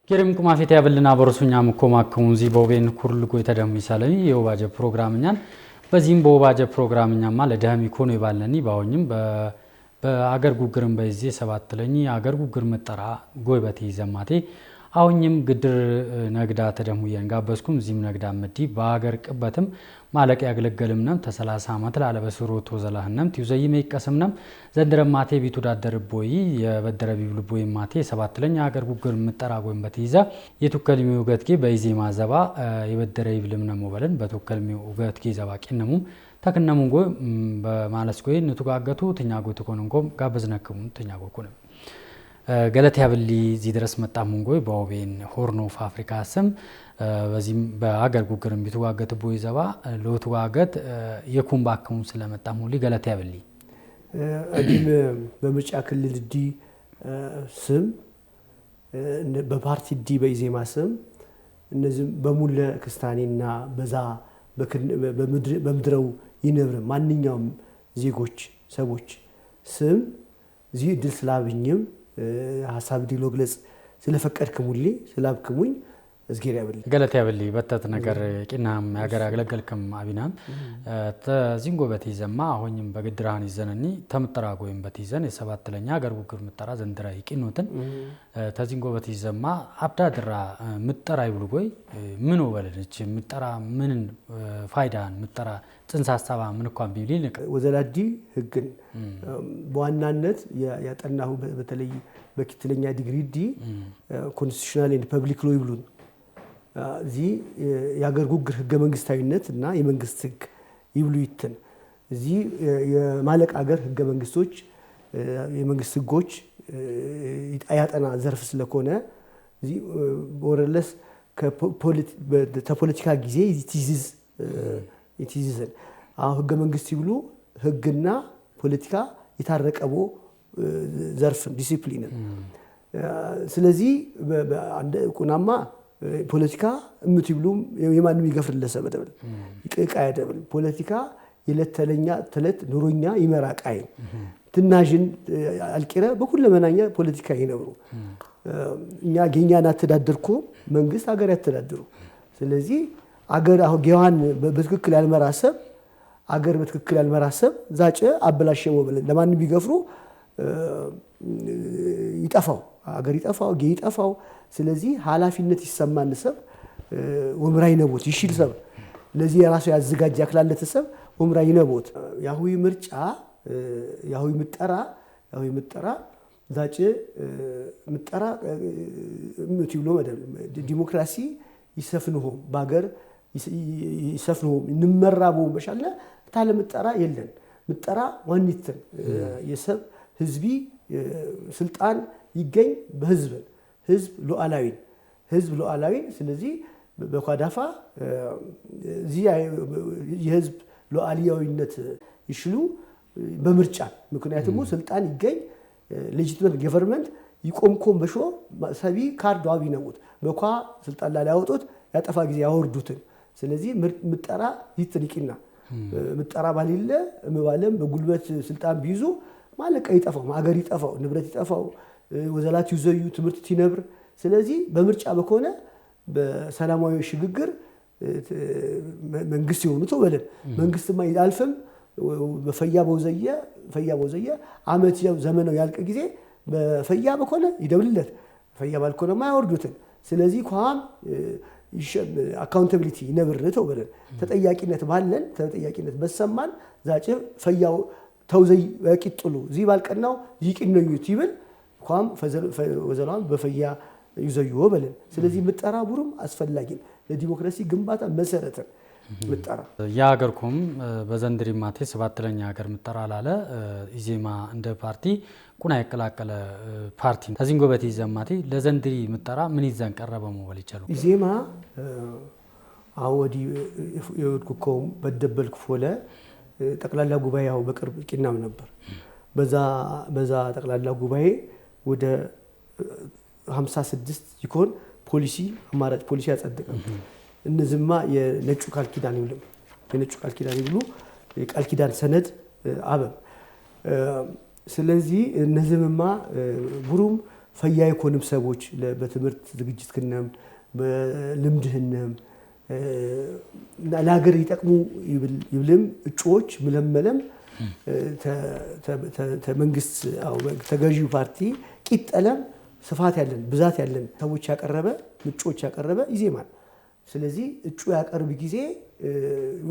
كريم كما في تابلنا برسونيا مكوما كونزي بوبين كورل كوي تدم مثالي يوباجه بروغرامنيان بزين بوباجه بروغرامنيان ما لدهم يكونوا يبالني باونيم በአገር ጉግርም በዚህ 7 ለኝ አገር ጉግር መጠራ ጎይበቲ ዘማቴ አሁንም ግድር ነግዳ ተደሙየን ጋበስኩም ዚም ነግዳ መዲ በአገር ቅበትም ማለቅ ያገለገልምነም ተ30 አመት ላለበስሩ ተዘላህነም ትዩዘይመ ይቀሰምነም ዘንድረማቴ ቢቱ ዳደርቦይ የበደረ ቢብልቦይ ማቴ 7 ለኝ አገር ጉግር መጠራ ጎይበቲ ይዛ የቱከልሚው ገትኪ በይዜማ ዘባ የበደረ ይብልምነም ወበለን በቱከልሚው ገትኪ ዘባ ቀነሙ ታከናሙንጎ በማለስኮይ ንቱጋገቱ ተኛጎ ተኮንንጎም ጋበዝነከሙ ተኛጎ ኮንም ገለቴ ያብሊ ዚ ድረስ መጣሙንጎ በኦቤን ሆርን ኦፍ አፍሪካ ስም በዚህም በአገር ጉግርም ቢቱጋገት ቦይ ዘባ ለቱጋገት የኩምባከሙ ስለመጣሙ ገለቴ ያብሊ አዲም በምርጫ ክልል ዲ ስም በፓርቲ ዲ በኢዜማ ስም እነዚህ በሙለ ክስታኔና በዛ በምድረው ይነብር ማንኛውም ዜጎች ሰዎች ስም ዚ ድል ስላብኝም ሐሳብ ዲሎግለጽ ስለፈቀድከሙሊ ስላብከሙኝ እዝጌር ያበል ገለቴ ያበል በተት ነገር ቂናም ያገር አገለገልከም አቢናም ተዚንጎ በተይዘማ አሁንም በግድራን ይዘነኒ ተምጠራጎይም በተይዘን የ7 ለኛ አገር ጉግር ምጠራ ዘንድራ ይቂኖትን ተዚንጎ በተይዘማ አብዳድራ ምጠራ ይብሉጎይ ምን ወበለች ምጠራ ምን ፋይዳን ምጠራ ጽንሰ ሐሳባ ምን እንኳን ቢብሊ ወዘላዲ ህግን በዋናነት ያጠናሁ በተለይ በክትለኛ ዲግሪ ዲ ኮንስቲቱሽናል ኤንድ ፐብሊክ ሎ ይብሉን ዚ ያገር ጉግር ህገ መንግስታዊነት እና የመንግስት ህግ ይብሉ ይተን ዚ የማለቅ አገር ህገ መንግስቶች የመንግስት ህጎች ያጠና ዘርፍ ስለሆነ ዚ ወረለስ ከፖለቲካ ጊዜ ኢቲዚዝ ህገ መንግስት ይብሉ ህግና ፖለቲካ የታረቀቦ ዘርፍ ዲሲፕሊን ስለዚህ አንደ ቁናማ ፖለቲካ እምትብሉም የማንም ይገፍርለሰ በደብል ይቀቃያደብል ፖለቲካ የለተለኛ ተለት ኑሮኛ ይመራቃይ ትናጅን አልቂረ በኩል ለመናኛ ፖለቲካ ይነብሩ እኛ ገኛና ተዳደርኩ መንግስት ሀገር ያተዳደሩ ስለዚህ አገር አሁ ጌዋን በትክክል ያልመራሰብ አገር በትክክል ያልመራሰብ ዛጨ አበላሸሞ በለ ለማንም ቢገፍሩ ይጣፋው አገር ይጣፋው ጌ ይጣፋው ስለዚህ ኃላፊነት ይሰማን ሰብ ወምራይ ነቦት ይሽል ሰብ ለዚህ የራሱ ያዘጋጅ ያክላለተ ሰብ ወምራይ ነቦት ያሁይ ምርጫ ያሁይ ምጠራ ዛጨ ምጠራ ምትብሎ መደብ ዲሞክራሲ ይሰፍንሆ ባገር ይሰፍንሆ እንመራቦ በሻለ ታለ ምጠራ የለን ምጠራ ዋኒትን የሰብ ህዝቢ ስልጣን ይገኝ በህዝብ ሉዓላዊ ስለዚህ በኳዳፋ ዚ የህዝብ ሉዓላዊነት ይሽሉ በምርጫ ምክንያቱም ስልጣን ይገኝ ሌጂቲሜት ገቨርንመንት ይቆምኮም በሾ ሰቢ ካርድ ዋቢ ነውት በኳ ስልጣን ላይ ያወጡት ያጠፋ ጊዜ ያወርዱትን ስለዚህ ምጠራ ይጥልቂና ምጠራ ባሊለ መባለም በጉልበት ስልጣን ቢይዙ ማለቀ ይጣፋው ማገር ይጣፋው ንብረት ይጣፋው ወዘላት ይዘዩ ትምርት ይነብር ስለዚህ በምርጫ በኮነ በሰላማዊ ሽግግር መንግስት ይሆኑ ተወለን መንግስትማ ይላልፈም በፈያ በውዘየ አመት ዘመናው ያልቀ ጊዜ በፈያ በኮነ ይደብልለት ፈያ ባልኮነ ማያወርዱትን ስለዚህ ኳም አካውንታቢሊቲ ነብር ተወለን ተጠያቂነት ባለን ተጠያቂነት በሰማን ዛጭ ፈያው ተውዘይ በቂጥሉ ዚ ባልቀናው ይቂነዩት ይብል ኳም ወዘላም በፈያ ይዘዩ ወበለን ስለዚህ ምጠራ ቡሩም አስፈላጊ ለዲሞክራሲ ግንባታ መሰረተ ምጠራ ያገርኩም በዘንድሪ ማቴ 7 ለኛ ሀገር ምጠራ አላለ ኢዜማ እንደ ፓርቲ ቁና ይከላከለ ፓርቲ ታዚንጎ በተይዘማቴ ለዘንድሪ ምጠራ ምን ይዘን ቀረበ ሞባል ይቻሉ ኢዜማ አወዲ የወድኩኮም በደበልኩ ፎለ ጠቅላላ ጉባኤው በቅርብ ቂናም ነበር በዛ ጠቅላላ ጉባኤ ወደ 56 ይኮን ፖሊሲ አማራጭ ፖሊሲ ያጸደቀ እነዚህማ የነጩ ቃል ኪዳን ይብሉ የቃል ኪዳን ሰነድ አበብ ስለዚህ እነዚህማ ጉሩም ፈያ ይኮንም ሰዎች በትምህርት ዝግጅት ክነም በልምድህነም ለሀገር ይጠቅሙ ይብልም እጩዎች ምለመለም ተመንግስት ተገዢው ፓርቲ ቂጠለም ስፋት ያለን ብዛት ያለን ሰዎች ያቀረበ እጩዎች ያቀረበ ኢዜማን ስለዚህ እጩ ያቀርብ ጊዜ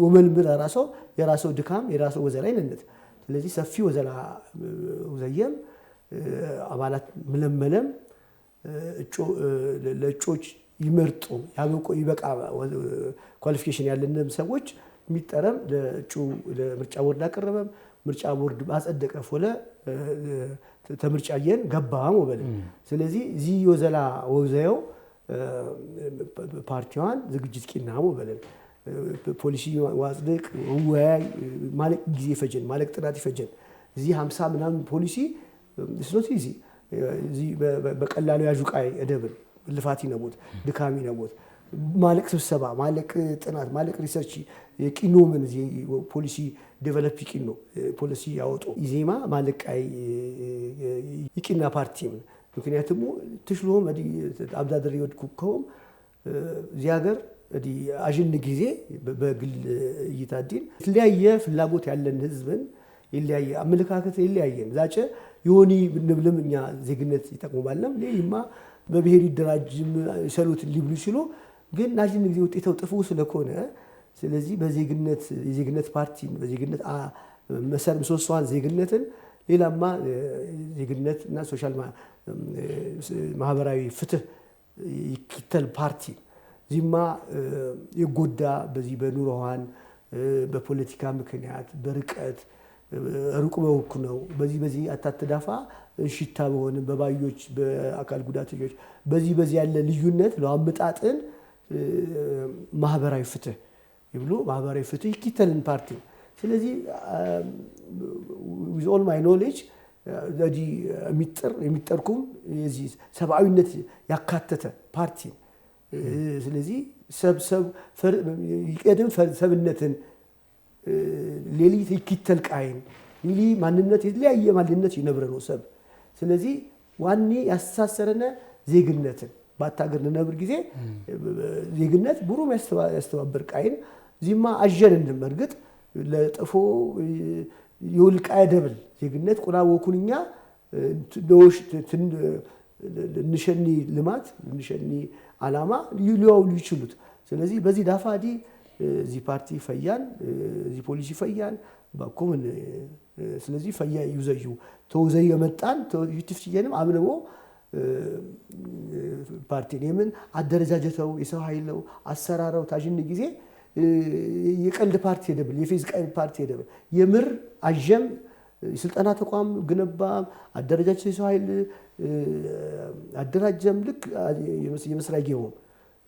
ወመልምል የራስዎ ድካም የራስዎ ወዘላ ይነነት ስለዚህ ሰፊ ወዘላ ወዘየም አባላት ምለመለም ለእጩዎች ይመርጡ ያበቁ ይበቃ ኳሊፊኬሽን ያለንም ሰዎች የሚጠረም ለእጩ ለምርጫ ቦርድ አቀረበ ምርጫ ቦርድ ባጸደቀ ፎለ ተምርጫየን ገባም ወበለ ስለዚህ ዚ ወዘላ ወዘየው ፓርቲዋን ዝግጅት ቂናም ወበለ ፖሊሲ ዋጽደቅ ወያይ ማለቅ ጊዜ ፈጀን ማለቅ ጥራት ይፈጀን እዚ 50 ምናምን ፖሊሲ ስኖት እዚ በቀላሉ ያጁቃይ እደብል ልፋቲ ነቦት ድካሚ ነቦት ማለቅ ስብሰባ ማለቅ ጥናት ማለቅ ሪሰርች የቂኖ ምን እዚ ፖሊሲ ዴቨሎፕ ቂኖ ፖሊሲ ያወጡ ኢዜማ ማለቃይ ይቂና ፓርቲ ምክንያቱም ትሽሎ መዲ አብዳደር ይወድኩከውም እዚ ሀገር እዲ አጅን ጊዜ በግል ይታዲን ለያየ ፍላጎት ያለን ህዝብን ይለያየ አመለካከት ይለያየን ዛጨ ዮኒ ብንብልምኛ ዜግነት ይጠቅሙባለም ለይማ በብሄር ይደራጅም ሰሉት ሊብሉ ይችሉ ግን ናጅን ጊዜ ወጥተው ጥፉ ስለኮነ ስለዚህ በዜግነት ፓርቲ በዜግነት መሰር ምሰሶዋን ዜግነትን ሌላማ ዜግነትና ሶሻል ማህበራዊ ፍትህ ይከተል ፓርቲ ዚማ ይጎዳ በዚህ በኑሮዋን በፖለቲካ ምክንያት በርቀት ሩቅ በውክ ነው በዚህ አታተዳፋ ሽታ በሆነ በባዮች በአካል ጉዳተኞች በዚህ ያለ ልዩነት ለአመጣጥን ማህበራዊ ፍትህ ይብሉ ማህበራዊ ፍትህ ይከተልን ፓርቲ ስለዚህ with all my knowledge ዳዲ የሚጠርኩም የዚህ ሰብአዊነት ያካተተ ፓርቲ ስለዚህ ሰብ ይቀደም ሰብነትን ሌሊት ይከተል ቃይን ሊ ማንነት የተለያየ ማንነት ይነብረው ሰብ ስለዚህ ዋኒ ያስተሳሰረነ ዜግነትን ባታገር ነብር ጊዜ ዜግነት ብሩም ያስተባበር ቃይን ዚማ አጀነን መርግጥ ለጥፎ ይውልቃይ ደብል ዜግነት ቁላ ወኩንኛ ዶሽ ንሸኒ ልማት ንሸኒ አላማ ይሊያው ይችሉት ስለዚህ በዚህ ዳፋዲ ዚ ፓርቲ ፈያን ዚ ፖሊሲ ፈያን ባኮምን ስለዚህ ፈያ ይዘዩ ተውዘይ የመጣን ይትፍየንም አምነው ፓርቲ ነምን አደረጃጀተው የሰው ኃይለው አሰራራው ታጅን ጊዜ የቀልድ ፓርቲ ደብል የፌዝ ቀልድ ፓርቲ ደብል የምር አጀም ስልጣና ተቋም ግነባ አደረጃጀት የሰው ኃይል አደራጀም ልክ የመስሪያ ጌው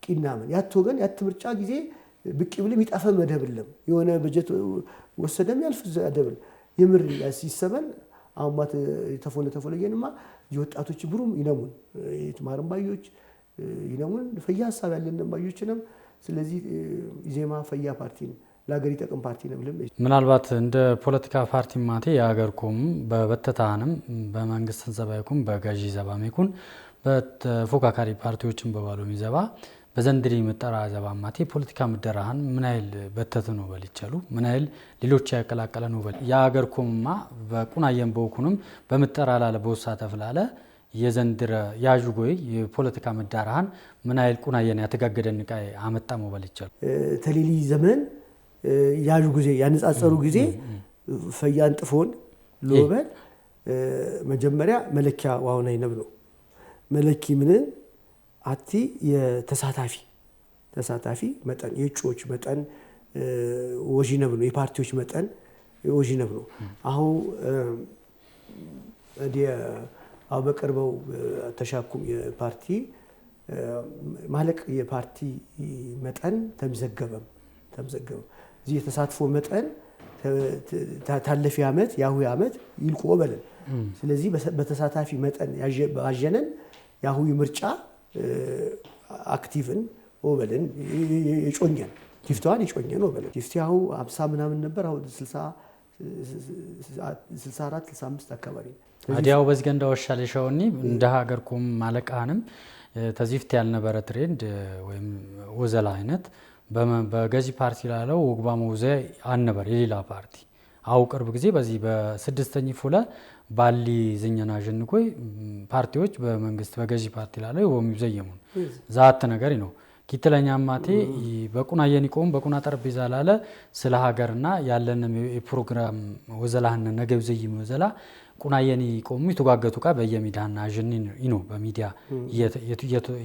ቂናምን ያትወገን ያትምርጫ ጊዜ ብቅ ብለም ይጣፈ መደብለም የሆነ በጀት ወሰደም ያልፍ ዘደብል የምር ያሲሰበን አማት ተፎለየንማ የወጣቶች ብሩም ይነሙን የትማርም ባዮች ይነሙን ፈያ ሐሳብ ያለን ባዮችንም ስለዚህ ኢዜማ ፈያ ፓርቲ ለሀገር ይጠቅም ፓርቲ ነው ብለም ምናልባት እንደ ፖለቲካ ፓርቲ ማቴ ያገርኩም በበተታንም በመንግስት ዘባይኩም በጋጂ ዘባሜኩን በፎካካሪ ፓርቲዎችን በባሎም ይዘባ በዘንድሪ መጠራ ዘባ ማቴ ፖለቲካ መደራሃን ምን አይል በተተ ነው በልቻሉ ምን አይል ሌሎች ያቀላቀለ ነው በል ያገርኩምማ በቁናየን በወኩንም በመጠራ ላለ በውሳ ተፍላለ የዘንድረ ያጁጎይ የፖለቲካ መዳራሃን ምን አይል ቁናየን ያተጋገደን ቃይ አመጣው በልቻሉ ተሊሊ ዘመን ያጁ ጊዜ ያነጻጸሩ ጊዜ ፈያን ጥፎን ሎበል መጀመሪያ መለኪያ ዋውና ይነብ ነው መለኪ ምን አቲ የተሳታፊ መጠን የጩዎች መጠን ወጂነብ ነው የፓርቲዎች መጠን ወጂነብ ነው አሁን በቅርበው ተሻኩም የፓርቲ ማለቅ የፓርቲ መጠን ተመዘገበም እዚ የተሳትፎ መጠን ታለፊ አመት ያሁ አመት ይልቆ በለን ስለዚህ በተሳታፊ መጠን ያጀነን ያሁ ምርጫ አክቲቭን ወበለን የጮኛን ቲፍቷን የጮኛን ወበለን ቲፍቲያው 50 ምናምን ነበር አሁን 60 64 65 አካባቢ አዲያው በዝገንዳ ወሻለሻውኒ እንደ ሀገርኩም ማለቃንም ተዚፍት ያልነበረ ትሬንድ ወይም ወዘላ አይነት በገዢ ፓርቲ ላለው ወግባ መውዘ አንበር የሌላ ፓርቲ አው ቅርብ ጊዜ በዚህ በስድስተኛ ፎለ ባሊ ዝኛና ጀንቆይ ፓርቲዎች በመንግስት በገዢ ፓርቲ ላለው ወሚዘየሙን ዛት ነገር ነው ኪትለኛ ማቴ በቁና የኒቆም በቁና ጠረጴዛ ላለ ስለ ሀገርና ያለን የፕሮግራም ወዘላህነ ነገብ ዘይም ወዘላ ቁና የኒቆም ይተጓገቱ ቃ በየሚዳና ጀኒን ይኖ በሚዲያ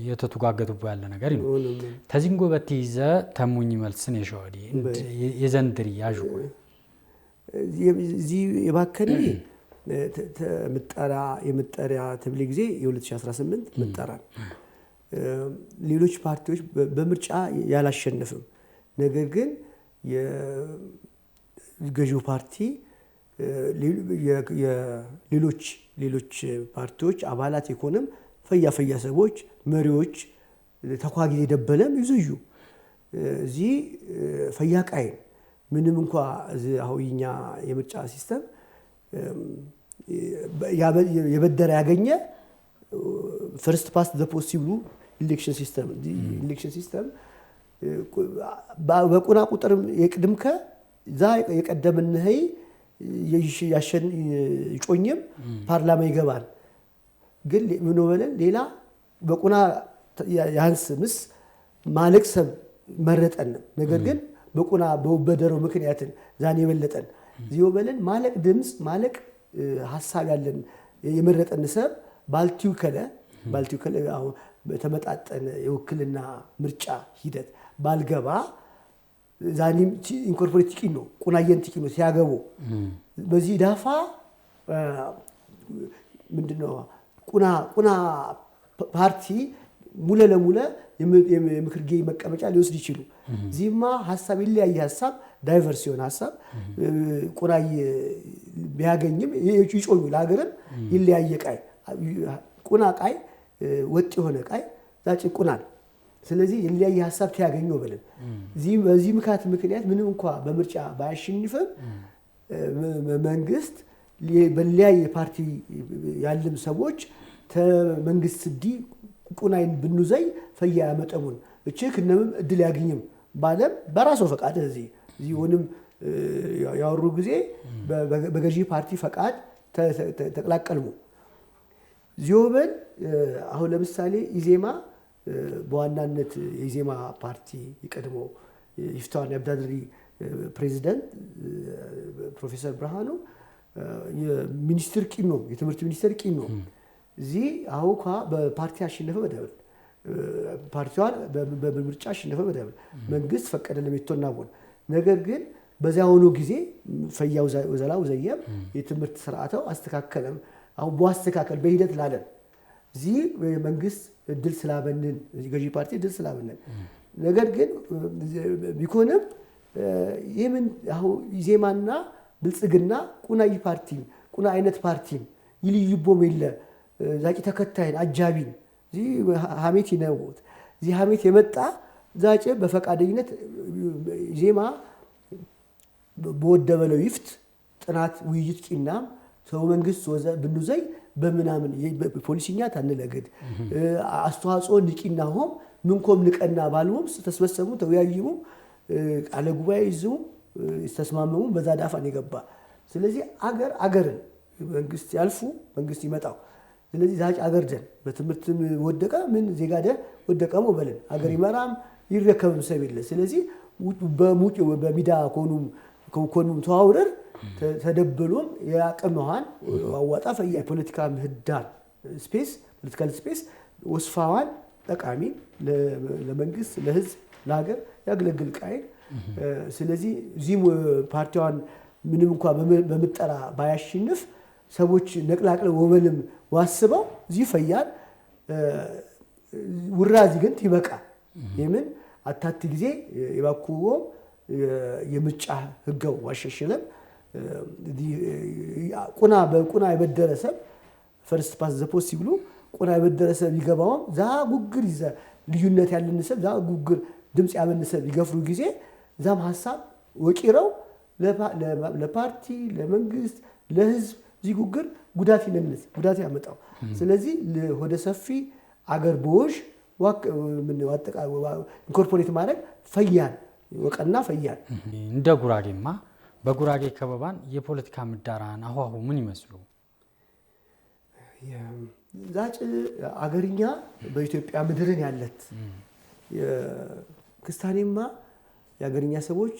የተተጓገቱ ያለ ነገር ነው ተዚንጎ በትይዘ ተሙኝ መልስን የሸወዲ የዘንድሪ ያዥቆ እዚ የባከኒ የምጠሪያ ተብሊ ጊዜ የ2018 ምጠራ ሌሎች ፓርቲዎች በምርጫ ያላሸነፈም ነገር ግን የገዢው ፓርቲ ሌሎች ፓርቲዎች አባላት የኮነም ፈያ ሰዎች መሪዎች ተኳጊ የደበለም ይዙዩ እዚ ፈያ ቃይ ምንም እንኳን አሁንኛ የምርጫ ሲስተም የበደረ ያገኘ first past the possible election system በቁና ቁጥር የቅድምከ ዛ የቀደምን ነይ ያሸን ይጮኝም ፓርላማ ይገባል ግን ምን ወለን ሌላ በቁና ያንስ ምስ ማለክሰብ መረጠን ነገር ግን በቁና በበደረው ምክንያትን ዛኔ የበለጠን ዚዮበለን ማለቅ ድምጽ ማለቅ ሐሳብ ያለን የመረጠን ሰብ ባልቲው ከለ አሁን በተመጣጠነ የውክልና ምርጫ ሂደት ባልገባ ዛኒም ኢንኮርፖሬት ቂኖ ቁናየን ቂኖ ሲያገቡ በዚህ ዳፋ ምንድነው ቁና ፓርቲ ሙለ ለሙለ የምክርጌ መቀመጫ ሊወስድ ይችላል ዚማ ሐሳብ ይለያይ ሐሳብ ዳይቨርሲዮን ሐሳብ ቁናይ ቢያገኝም ይጮኙ ለሀገርም ይለያይ ቃይ ቁና ቃይ ወጥ የሆነ ቃይ ዛጭ ቁናል ስለዚህ ይለያይ ሐሳብ ታያገኘው በለን በዚህ ምክንያት ምንም እንኳን በምርጫ ባያሸንፍም መንግስት በለያየ ፓርቲ ያለም ሰዎች መንግስት ዲ ቁናይን ብንዘይ ፈያ ያመጣሙን እቺክ እነም እድል ያገኝም ባለም በራሱ ፈቃድ እዚህ ሆንም ያወሩ ጊዜ በገዢ ፓርቲ ፈቃድ ተቀላቀልሙ ዚዮበል አሁን ለምሳሌ ኢዜማ በዋናነት ኢዜማ ፓርቲ ይቀድሞ ይፍታውን ያብዳድሪ ፕሬዝዳንት ፕሮፌሰር ብርሃኑ የሚኒስትር ቂኖ የትምህርት ሚኒስትር ቂኖ እዚ አውካ በፓርቲ አሸነፈ በደብል ፓርቲዋን በምርጫ አሸነፈ በደብል መንግስት ፈቀደ ለሚቶናቦን ነገር ግን በዛውኑ ጊዜ ፈያው ዘላው ዘየም የትምህርት ስርዓታው አስተካከለም አው በአስተካከል በሂደት ላለን እዚ መንግስት እድል ስላበንን ገዢ ፓርቲ እድል ስላበንን ነገር ግን ቢኮንም የምን አው ኢዜማና ብልጽግና ቁናይ ፓርቲ ቁና አይነት ፓርቲ ይልይቦም የለ ዛቂ ተከታይን አጃቢን እዚ ሐሜት ይነውት እዚ ሐሜት የመጣ ዛጨ በፈቃደኝነት ኢዜማ በወደበለው ይፍት ጥናት ውይይት ቂና ሰው መንግስት ወዘ ብንዘይ በመናምን ፖሊሲኛ ታነለገድ አስተዋጽኦ ንቂናሆም ምንኮም ንቀና ባልዎም ተስበሰሙ ተወያይሙ ቃለ ጉባኤ ይዘው ተስማመሙ በዛ ዳፋን ይገባ ስለዚህ አገርን መንግስት ያልፉ መንግስት ይመጣው ስለዚህ ዛጭ አገርደን በትምህርትም ወደቀ ምን ዜጋደ ወደቀሙ በለን አገር ይመራም ይረከብም ሰብይለ ስለዚህ በሙጭ በሚዳ ኮኑም ተዋውረር ተደብሎም ያቀመዋን ዋዋጣ ፈያ ፖለቲካ ምህዳር ስፔስ ፖለቲካል ስፔስ ወስፋዋን ጠቃሚ ለመንግስት ለህዝብ ለሀገር ያገለግል ቃይ ስለዚህ ዚም ፓርቲዋን ምንም እንኳን በመጠራ ባያሽንፍ ሰዎች ነቅላቅለ ወበልም ዋስበው ዚፈያን ውራዚ ግን ይበቃ የምን አታት ጊዜ የባኩዎ የምርጫ ህገው ዋሸሽለም ቁና የበደረሰብ ፈርስት ፓስ ዘ ፖሲብሉ ቁና የበደረሰብ ይገባው ዛ ጉግር ይዘ ልዩነት ያለንሰብ ዛ ጉግር ድምጽ ያበንሰብ ይገፍሩ ጊዜ ዛም ሐሳብ ወቂረው ለፓርቲ ለመንግስት ለህዝብ ዚጉግር ጉዳት ያመጣው ስለዚህ ወደ ሰፊ አገር ቦሽ ምን ወጣ ኢንኮርፖሬት ማድረግ ፈያን ወቀና ፈያን እንደ ጉራጌማ በጉራጌ ከበባን የፖለቲካ ምዳራን አሁን ምን ይመስሉ ዛጭ አገርኛ በኢትዮጵያ ምድርን ያለት ክስታኔማ ያገርኛ ሰዎች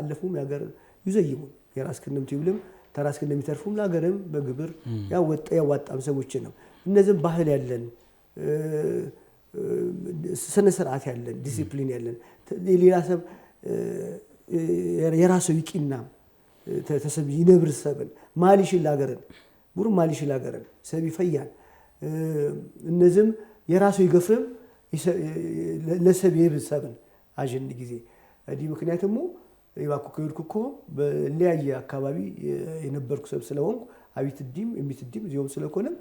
አለፉም ያገር ይዘይሙ የራስክንም ትብልም ተራስክንም ይተርፉም ለሀገርም በግብር ያዋጣም ሰዎች ነው እነዚህም ባህል ያለን ስነ ስርዓት ያለን ዲሲፕሊን ያለን ሌላ ሰብ የራሱ ይቂና ተሰብ ይነብር ሰብን ማሊሽ ለሀገርን ቡሩ ማሊሽ ለሀገርን ሰብ ይፈያን እነዚህም የራሱ ይገፍርም ለሰብ ይብሰብን አጀንድ ጊዜ አዲ ምክንያቱም ይባኩ ከይልኩኮ በለያየ አካባቢ የነበርኩ ሰብ ስለሆንኩ አቢትዲም የሚትዲም ዚዮም ስለኮነም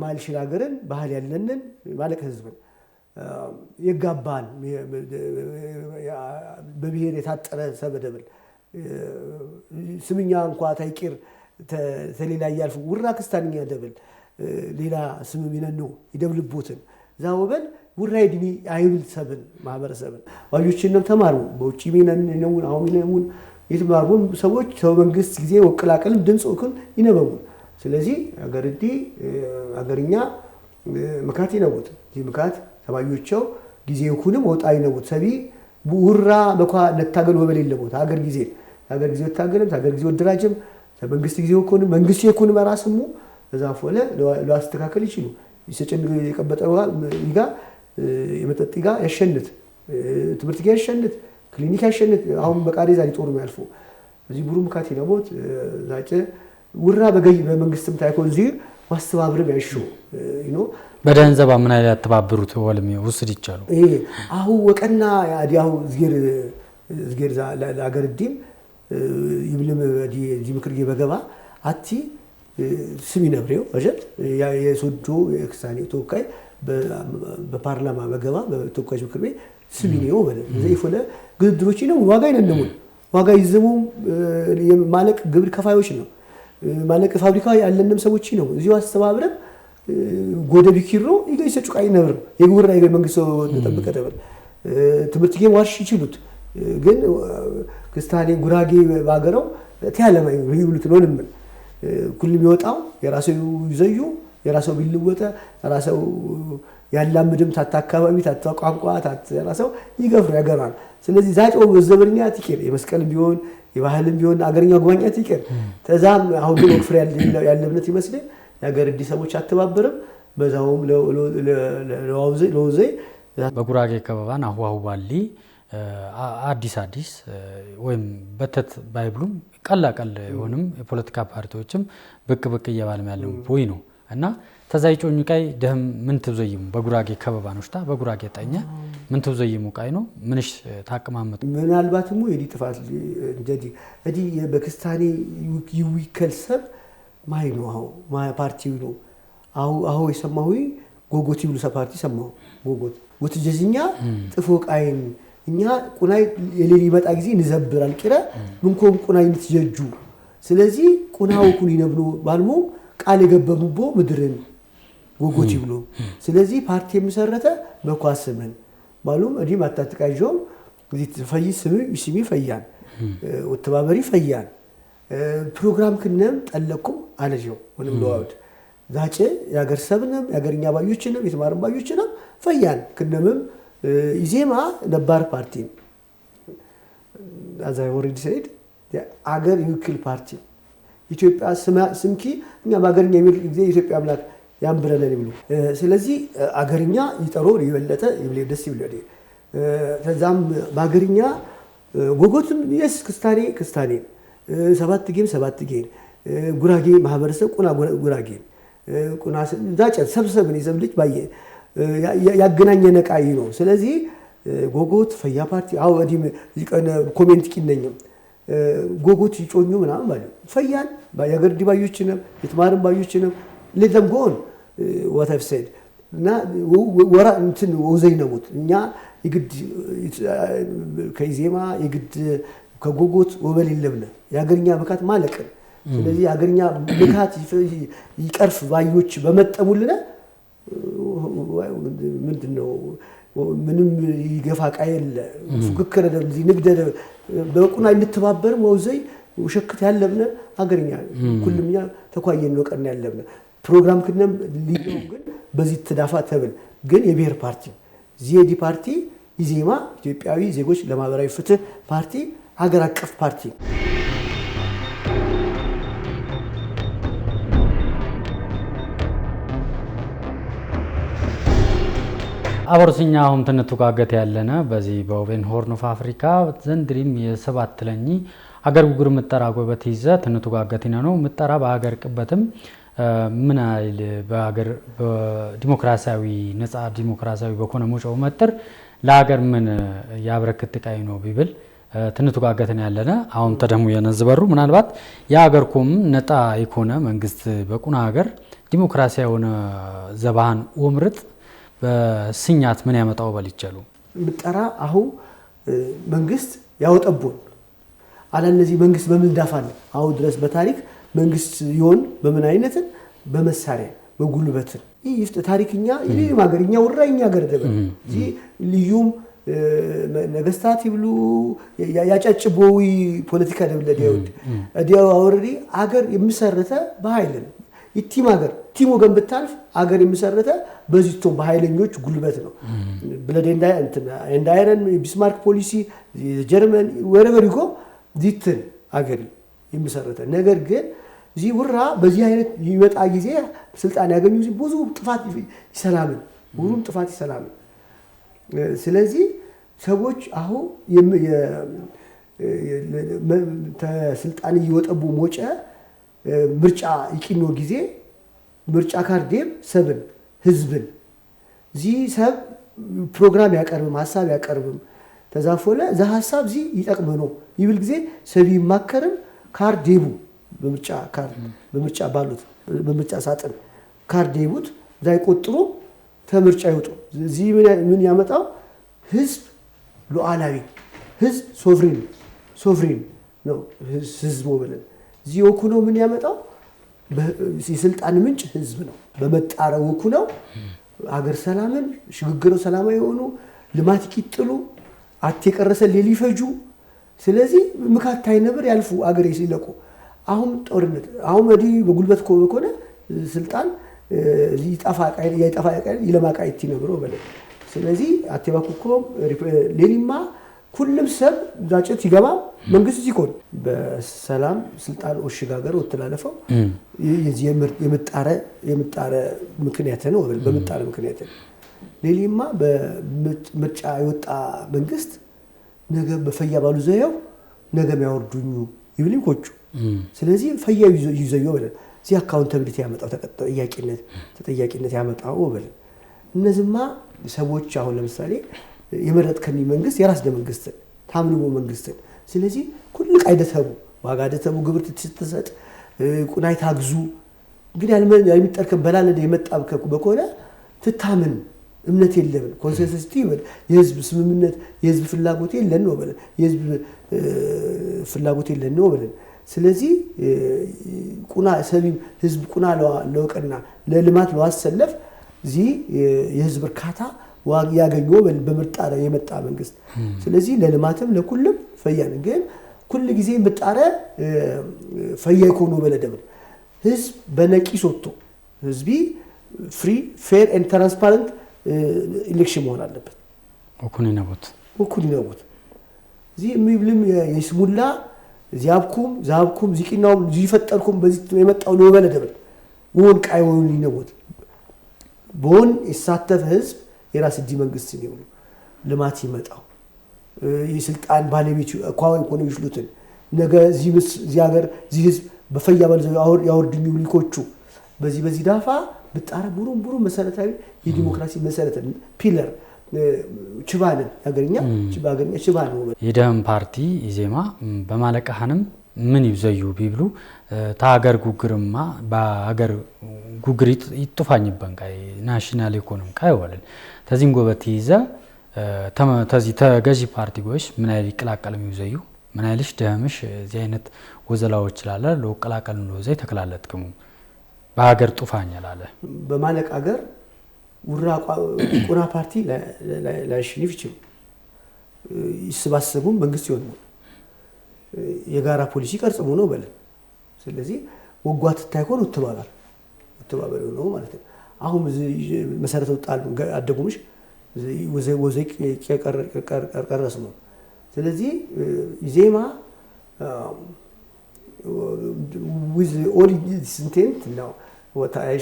ማልሽ ሀገርን ባህል ያለንን ማለቅ ህዝብን ይጋባል በብሔር የታጠረ ሰበደብል ስምኛ እንኳን ታይቂር ተሌላ ያልፉ ውራ ክስታንኛ ደብል ሌላ ስም ሚነኑ ይደብልቦትን ዛውበል ውራ ይድኒ አይብል ሰብን ማህበረሰብን ዋጆችንም ተማሩ በውጪ ሚነን ነው አሁን ሚነሙን ይተማሩም ሰዎች መንግስት ጊዜ ወቀላቀልም ድምጽ ይነበቡ ስለዚህ አገርዲ አገርኛ መካቲ ነውት ይምካት ተባዮቸው ጊዜ ይኩንም ወጣይ ነውት ሰቢ ቡራ በኳ ለታገል ወበል የለቦት አገር ጊዜ ታገለም አገር ጊዜ ወድራጅም መንግስት ጊዜ ይኩንም መንግስት ይኩንም ራስሙ በዛፎለ ለአስተካከል ይችላል ይሰጨን የቀበጠው ይጋ የመጠጥጋ ያሸንት ትምርት ጋር ያሸንት ክሊኒክ ያሸንት አሁን በቃሪዛ ሊጦር ነው ያልፉ እዚህ ቡሩ መካቲ ነውት ዛጨ ውራ በገይ በመንግስትም ታይኮን ዚ ማስተባበርም ያሹ በደንዘባ ምን አይነት ያተባበሩት ወልም ውስድ ይቻሉ አሁ ወቀና ያዲያው ዝጌር ለአገርዲም ይብልም ዲ ምክርጌ በገባ አቲ ስሚ ነብሬው አጀት የሶዶ የክሳኔ ተወካይ በፓርላማ በገባ በተወካዮች ምክር ቤት ስሚ ነው ማለት ዘይፈለ ግድሮች ነው ዋጋ ይነነሙ ዋጋ ይዘሙ ማለቅ ግብር ከፋዮች ነው ማለቅ ፋብሪካ ያለንም ሰዎች ነው እዚሁ አስተባብረን ጎደቢ ኪሮ ይገይሰጩ ቃይ ነብር የግብርና የመንግስት ተጠብቀ ነበር ትምርት ጌም ዋርሽ ይችሉት ግን ክስታኔ ጉራጌ ባገረው ተያለማይ ይብሉት ነው ለምን ኩልም ይወጣው የራሱ ይዘዩ የራሱ ቢልወጣ ራሱ ያላምድም ታታካባቢ ታጣቋንቋ ታራሱ ይገፍሩ ያገራል ስለዚህ ዛጮ ዘበርኛ ትከር የመስቀል ቢሆን የባህልም ቢሆን አገርኛ ጉባኛ ትከር ተዛም አሁን ግን ወፍር ያለብነት ይመስል ያገር ዲ ሰዎች አተባበረም በዛውም ለውዘይ በጉራጌ ከበባን አሁን ባሊ አዲስ ወይም በተት ባይብሉም ቀላቀል የሆነም የፖለቲካ ፓርቲዎችም በቅበቅ እየባለም ያለው ቦይ ነው እና ተዛይጮኙ ቃይ ደም ምን ተዘይሙ በጉራጌ ከበባኖሽታ በጉራጌ ጣኛ ምን ተዘይሙ ቃይ ነው ምንሽ ታቀማመጡ ምናልባትም የዲ ጥፋት እንጂ በክስታኔ ይዊከልሰብ ማይ ነው ማይ ፓርቲው ነው አሁ የሰማሁ ጎጎት ይብሉ ፓርቲ ሰማሁ ጎጎት ወትጀዝኛ ጥፎ ቃይን እኛ ቁናይ የሌሊ ይመጣ ጊዜ ንዘብር አልቂረ ምንኮም ቁናይ እንትጀጁ ስለዚህ ቁናው ኩን ይነብሎ ባልሞ ቃል የገበሙቦ ምድርን ጎጎት ይብሉ ስለዚህ ፓርቲ የሚሰረተ በኳስመን ባሉም እዲ ማታጥቃጆ እዚህ ተፈይስ ስሚ ፈያን ወተባበሪ ፈያን ፕሮግራም ክነም ጠለቁም አለጆ ወንም ለዋውድ ዛጨ ያገር ሰብንም ያገርኛ ባዮችንም የተማረም ባዮችንም ፈያን ክነምም ኢዜማ ነባር ፓርቲ as I already said አገር ይውክል ፓርቲ ኢትዮጵያ ስምኪ እኛ ባገርኛ የሚል ጊዜ ኢትዮጵያ አምላክ ያምብረለን ይብሉ ስለዚህ አገርኛ ይጠሮ ይበለጠ ይብለ ደስ ይብለ ተዛም ባገርኛ ጎጎትም የስ ክስታኔ ሰባት ጌም ጉራጌ ማህበረሰብ ቁና ጉራጌ ቁና ዛጨ ሰብሰብን ይዘብልጭ ባየ ያገናኘ ነቃይ ነው ስለዚህ ጎጎት ፈያ ፓርቲ አው አዲም ይቀነ ኮሜንት ኪነኝም ጎጎት ይጮኙ ምናምን ማለት ፈያን ያገር ዲባዮችንም የተማረም ባዮችንም let them go on what I've said እና ወራ እንትን ወዘይ ነውት እኛ ይግድ ከኢዜማ ይግድ ከጎጎት ወበል ይለብለ ያገርኛ በካት ማለቀ ስለዚህ ያገርኛ በካት ይቀርፍ ባዮች በመጠሙልና ምንድነው ምንም ይገፋ ቃየለ ፍክክረ ደምዚ ንግደ በቁና እንድትባበር ወዘይ ወሸክት ያለብነ አገርኛ ሁሉምኛ ተኳየን ነው ቀን ያለብነ ፕሮግራም ከነም ሊሆን ግን በዚህ ተዳፋ ተብል ግን የብሔር ፓርቲ ዚዲ ፓርቲ ኢዜማ ኢትዮጵያዊ ዜጎች ለማህበራዊ ፍትህ ፓርቲ ሀገር አቀፍ ፓርቲ አበርሱኛውም ተነቱጋገት ያለና በዚህ በኦቤን ሆርን ኦፍ አፍሪካ ዘንድሪም የሰባት ለኝ ሀገር ጉግር መጠራጎ በተይዘ ተነቱጋገቲና ነው መጠራ በሀገር ቅበትም ምን አይል በሀገር ዲሞክራሲያዊ ነፃ ዲሞክራሲያዊ በኮነሞች መጥር ለሀገር ምን ያብረክት ቃይ ነው ቢብል ተነቱጋገተን ያለና አሁን ተደሙ የነዝበሩ ምናልባት የሀገርኩም ነፃ ኢኮኖ መንግስት በቁና ሀገር ዲሞክራሲያዊ ሆነ ዘባን ወምርጥ በስኛት ምን ያመጣው በልጨሉ ምጠራ አሁን መንግስት ያወጣቦን አለ እነዚህ መንግስት በምን ዳፋል አሁን ድረስ በታሪክ መንግስት ይሆን በምን አይነት በመሳሪያ በጉልበት ይህ ታሪክኛ ይሄም ሀገርኛ ወራኛ ሀገር ደበ እዚ ልዩም ነገስታት ይብሉ ያጫጭቦዊ ፖለቲካ ደብለ ዲያው አውርዲ ሀገር የሚሰረተ በኃይል ይቲም ሀገር ቲሞ ገንብታልፍ ሀገር የሚሰረተ በዚህቶ በኃይለኞች ጉልበት ነው ብለድ እንደ አይረን ቢስማርክ ፖሊሲ ጀርመን ወረቨር ይጎ ዲትን ሀገር የሚሰረተ ነገር ግን ዚ ወራ በዚህ አይነት ይመጣ ጊዜ ስልጣን ያገኙ ብዙ ጥፋት ይሰላምን ሁሉም ጥፋት ይሰላምን ስለዚህ ሰዎች አሁን ተስልጣን ይወጣቡ ሞጨ ምርጫ ይቂኖ ጊዜ ምርጫ ካርዴም ሰብን ህዝብን ዚ ሰብ ፕሮግራም ያቀርብም ሐሳብ ያቀርብም ተዛፎለ ዛ ሐሳብ ዚ ይጠቅመኖ ይብል ጊዜ ሰቢ ማከርም ካርዴቡ በምርጫ ባሉት በምርጫ ሳጥን ካርዴቡት ዛይ ቆጥሩ ተምርጫ ይወጡ ዚ ምን ያመጣው ህዝብ ሉዓላዊ ህዝብ ሶቨሪን ነው ህዝብ ወበለን ዚ ወኩኖ ምን ያመጣው የስልጣን ምንጭ ህዝብ ነው በመጣረው ወኩኖ ሀገር ሰላምን ሽግግሩ ሰላማዊ ሆኖ ልማት ይጥሉ አትቀረሰ ሌሊፈጁ ስለዚህ ምካታይ ነበር ያልፉ አገር ይሲለቁ አሁን ጦርነት አሁን ወዲ በጉልበት ኮነ ስልጣን ይጣፋ ቃይ ይለማቃይቲ ነብሮ በለ ስለዚህ አትባኩኮ ሌሊማ ሁሉም ሰብ ዛጨት ይገባ መንግስት ይኮን በሰላም ስልጣን ወሽጋገር ወተላለፈው የምጣረ ምክንያት ነው በምጣረ ምክንያት ሌሊማ በምርጫ የወጣ መንግስት ነገ በፈያ ባሉ ዘየው ነገ ያወርዱኙ ይብልኝ ኮቹ ስለዚህ ፈያ ይዘዩ በለ ዚ አካውንታቢሊቲ ያመጣው ተጠያቂነት ያመጣው በለ እነዚህማ ሰዎች አሁን ለምሳሌ የመረጥከኒ መንግስት የራስ መንግስት ታምኑ መንግስት ስለዚህ ሁሉ ቃይደተቡ ዋጋ ደተቡ ግብር ትተሰጥ ቁናይ ታግዙ እንግዲህ ያልሚጠርከም በላለደ የመጣብከ በኮነ ትታምን እምነት የለም ኮንሰንሰስ ይበል የህዝብ ስምምነት የህዝብ ፍላጎት የለን ነው በለ የህዝብ ፍላጎት የለን ነው በለ ስለዚህ ቁና ሰቢም ህዝብ ቁና ለወቀና ለልማት ለዋሰለፍ ዚ የህዝብ እርካታ ዋግ ያገኙ በምርጣረ የመጣ መንግስት ስለዚህ ለልማትም ለኩልም ፈያን ግን ኩል ጊዜ ምጣረ ፈያ ይኮኑ በለደብር ህዝብ በነቂስ ወጥቶ ህዝቢ ፍሪ ፌር ኤንድ ትራንስፓረንት ኢሌክሽን መሆን አለበት ወኩኒ ነቦት ዚ የሚብልም የስሙላ ዛብኩም ዚቂናው ዚፈጠርኩም በዚህ የመጣው ነው በለደብር ወን ቃይውን ሊነቦት ቦን ይሳተፍ ህዝብ የራስ ዲ መንግስት ነው ልማት ይመጣው የስልጣን ባለቤት ቋንቋ ኢኮኖሚ ይሽሉትን ነገ ዚ ሀገር ዚ ህዝብ በፈያ ባልዘው ያወርድኙ ሊኮቹ በዚህ ዳፋ በጣራ ቡሩ መሰረታዊ የዲሞክራሲ መሰረት ፒለር ችባን ያገርኛ ችባን ነው የደም ፓርቲ ኢዜማ በማለቀሃንም ምን ይዘዩ ቢብሉ ታገር ጉግርማ ባገር ጉግሪት ይጥፋኝ በንቃይ ናሽናል ኢኮኖሚ ካይወልን ተዚህም ጎበት ይዘ ተዚ ተገዢ ፓርቲ ጎሽ ምን አይል ይቀላቀል የሚይዘዩ ምን አይልሽ ደህምሽ እዚህ አይነት ወዘላዎች ይላል ለቀላቀል ነው ዘይ ተከላለጥከሙ በሀገር ጡፋኝ ይላል በማለቅ ሀገር ውራ ቁና ፓርቲ ላሽኒፍ ይችላል ይስባሰቡ መንግስት ይሆን የጋራ ፖሊሲ ቀርጽሙ ነው በለ ስለዚህ ወጓት ታይኮን ተባባሪ ነው ማለት ነው አሁን መሰረተው ጣል አደጉምሽ ወዘይ ቀርቀረስ ነው ስለዚህ ዜማ with all this intent now what I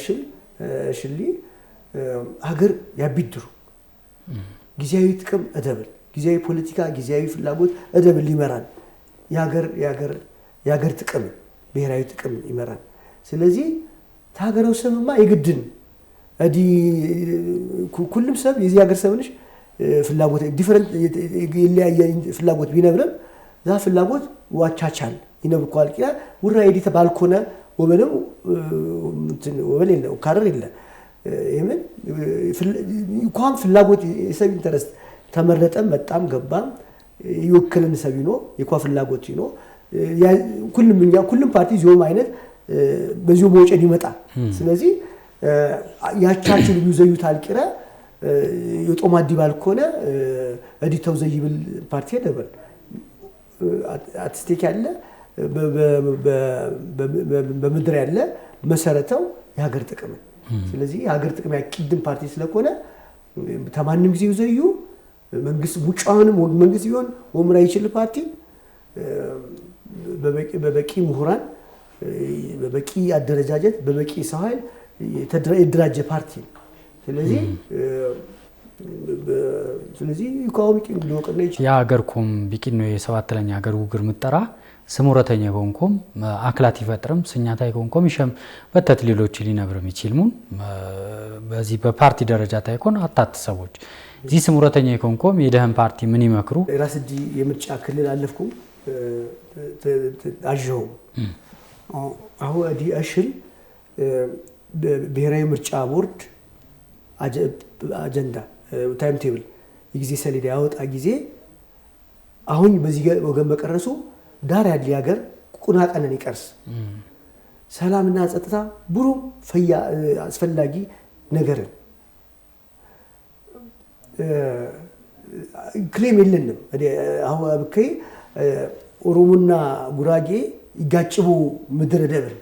actually ሀገር ያቢድሩ ጊዜያዊ ጥቅም አደብል ጊዜያዊ ፖለቲካ ጊዜያዊ ፍላጎት አደብል ይመራል ያገር ጥቅም ብሔራዊ ጥቅም ይመራል ስለዚህ ታገረው ሰብማ ይግድን አዲ ሁሉም ሰብ የዚህ ሀገር ሰብንሽ ፍላጎት ዲፈረንት ይለያየ ፍላጎት ቢነብረም ዛ ፍላጎት ዋቻቻል ይነብቁ አልቂያ ወራ ኤዲት ባልኮነ ወበለም ወበለም ካረር ይለ የምን እንኳን ፍላጎት የሰብ ኢንተረስት ተመረጠም በጣም ገባም ይወክልን ሰቢኖ የኳ ፍላጎት ነው ሁሉም ፓርቲ ዚዮም አይነት በዚሁ ወጨድ ይመጣ ስለዚህ ያቻችሁ ይዘዩት አልቂራ የጦማዲ ባልኮነ እዲተው ዘይብል ፓርቲ ደበል አትስቴክ ያለ በመድር ያለ መሰረተው የሀገር ጥቅም ስለዚህ የሀገር ጥቅም ያቂድም ፓርቲ ስለሆነ ተማንም ጊዜ ይዘዩ መንግስት ሙጫውንም መንግስት ይሆን ወምራ ይችላል ፓርቲ በበቂ ምሁራን በበቂ አደረጃጀት በበቂ ሰው የተደራጀ ፓርቲ ስለዚህ ኢኮኖሚክ ሊወቅና ይችላል ያገርኩም ቢቂን ነው የሰባተኛ ሀገር ውግር ምጠራ ስሙረተኛ ሆንኩም አክላት ይፈጥርም ስኛታይ ሆንኩም ይሸም በተት ሌሎች ሊነብርም ይችላልሙን በዚህ በፓርቲ ደረጃ ታይኮን አታት ሰዎች እዚህ ስሙረተኛ ሆንኩም የደህን ፓርቲ ምን ይመክሩ ራስዲ የምርጫ ክልል አለፍኩም አጀው አሁ አዲ አሽል ብሔራዊ ምርጫ ቦርድ አጀንዳ ታይም ቴብል የጊዜ ሰሌዳ ያወጣ ጊዜ አሁን በዚህ ወገን በቀረሱ ዳር ያለ ሀገር ቁና ቀነን ይቀርስ ሰላምና ጸጥታ ብሩ ፈያ አስፈላጊ ነገር ክሌም የለንም አሁን አብከይ ኦሮሞና ጉራጌ ይጋጭቡ ምድር ደብል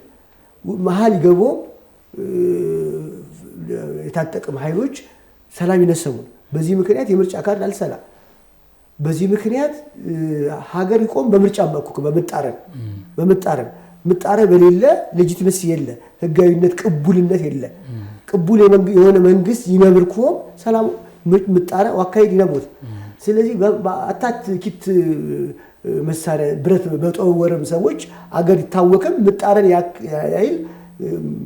መሃል ይገቦ የታጠቀም ኃይሎች ሰላም ይነሰሙ በዚህ ምክንያት የምርጫ ካርድ አልሰላም በዚህ ምክንያት ሀገር ይቆም በምርጫ ማኩክ በመጣረን በሌለ ሌጂቲመሲ የለ ህጋዊነት ቅቡልነት የለ ቅቡል የሆነ መንግስት ይነብርኮ ሰላም ምጣረ ዋካይድ ይነቦት ስለዚህ አታት ኪት መሳሪያ ብረት በጦወረም ሰዎች አገር ይታወቅም ምጣረን ያይል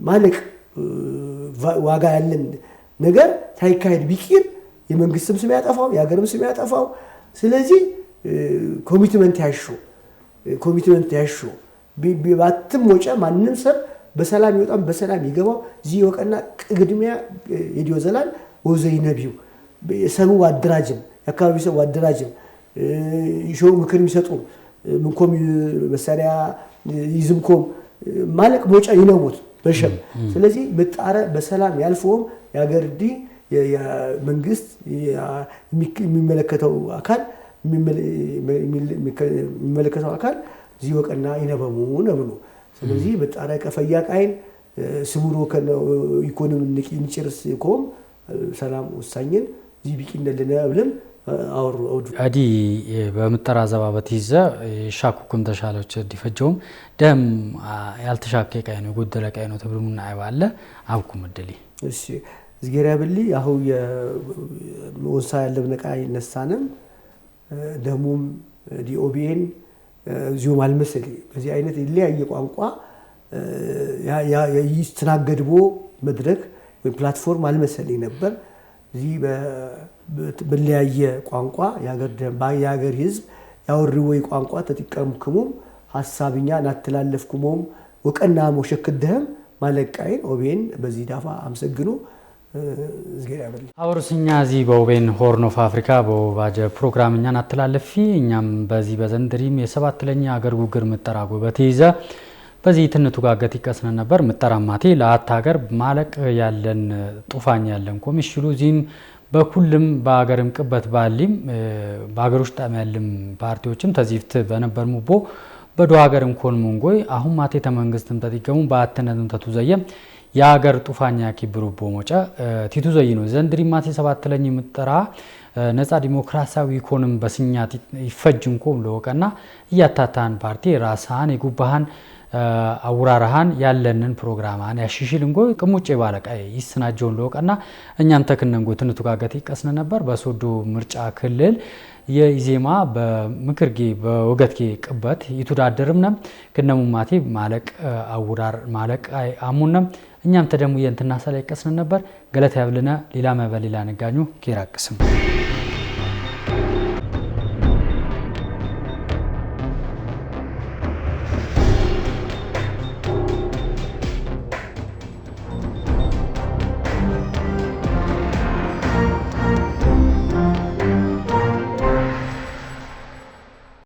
ማለቅ ዋጋ ያለን ነገር ታይካይድ ቢቂር የመንግስትም ስም ያጠፋው የሀገርም ስም ያጠፋው ስለዚህ ኮሚትመንት ያሹ ቢባትም ወጫ ማንንም ሰብ በሰላም ይወጣም በሰላም ይገባው ዚህ ወቀና ቅድሚያ የዲዮ ዘላል ወዘይ ነብዩ ሰው አድራጅም ያካባቢ ሰው አድራጅም ይሾው ምክር የሚሰጡ ምንኮም መሳሪያ ይዝምኮም ማለቅ ወጫ ይነውት በሸም ስለዚህ በጣረ በሰላም ያልፎም ያገርዲ የመንግስት የሚመለከተው አካል የሚመለከተው አካል ዚህ ወቀና ይነበሙ ነብሉ ስለዚህ በጣረ ከፈያ ቃይን ስሙሮ ኢኮኖሚ ንጭርስ ኮም ሰላም ወሳኝን ዚህ ቢቂነልና ብለን አወሩ አዲ በመጠራ ዘባበት ይዘ ሻኩኩም ተሻለች ዲፈጀውም ደም ያልተሻከ ቃይ ነው ጎደለ ቃይ ነው ተብሉና አይባለ አብኩም እድሊ እሺ ዝጌራ በሊ አሁ የወሳ ያለብነቃይ ነሳንም ደሙም ዲኦቢኤን ዚዮ ማልመሰሊ በዚህ አይነት ይለያየ ቋንቋ ይስተናገድቦ መድረክ ወይ ፕላትፎርም አልመሰሊ ነበር ዚህ በለያየ ቋንቋ ያገር ደም ባያገር ህዝብ ያወርወይ ቋንቋ ተጥቀምኩሙም ሐሳብኛ ናተላለፍኩሙም ወቀና ሞሸክደም ማለቃይ ኦቤን በዚህ ዳፋ አመሰግኑ ዝገር ያበል አብሮስኛ ዚ በኦቤን ሆርን ኦፍ አፍሪካ በባጀ ፕሮግራምኛን አተላለፊ እኛም በዚህ በዘንድሪም የ7ኛ ሀገር ጉግር መጠራጎ በተይዘ በዚህ ትንቱ ጋገት ይቀስነ ነበር መጠራማቴ ለአት ሀገር ማለቅ ያለን ጡፋኝ ያለን ኮሚሽኑ ዚም በኩልም በአገርም ቅበት ባሊም በአገር ውስጥ ያለም ፓርቲዎችም ተዚፍት በነበር ሙቦ በዶ ሀገርም ኮን ሙንጎይ አሁን ማቴ ተመንግስትም ተጥቀሙ በአተነንም ተቱዘየም የሀገር ጡፋኛ ኪብሩቦ ሞጫ ቲቱ ዘይኖ ዘንድሪ ማቴ 7ኛ ምጥራ ነፃ ዲሞክራሲያዊ ኢኮኖሚ በስኛት ይፈጅንኮም ለወቀና ያታታን ፓርቲ ራሳን የጉባሃን አውራራሃን ያለንን ፕሮግራማን ያሽሽልንጎ ቅሙጭ ባለቃይ ይስናጆን ለወቀና እኛም ተከነንጎ ትንቱ ጋገት ይቀስነ ነበር በሶዶ ምርጫ ክልል የኢዜማ በምክርጌ በወገትጌ ቅበት ይቱዳደርምና ከነሙማቴ ማለቅ አውራር ማለቅ አሙና እኛም ተደሙ የንትና ሰላይ ይቀስነ ነበር ገለታ ያብልና ሌላ መበሌላ ነጋኙ ኪራቅስም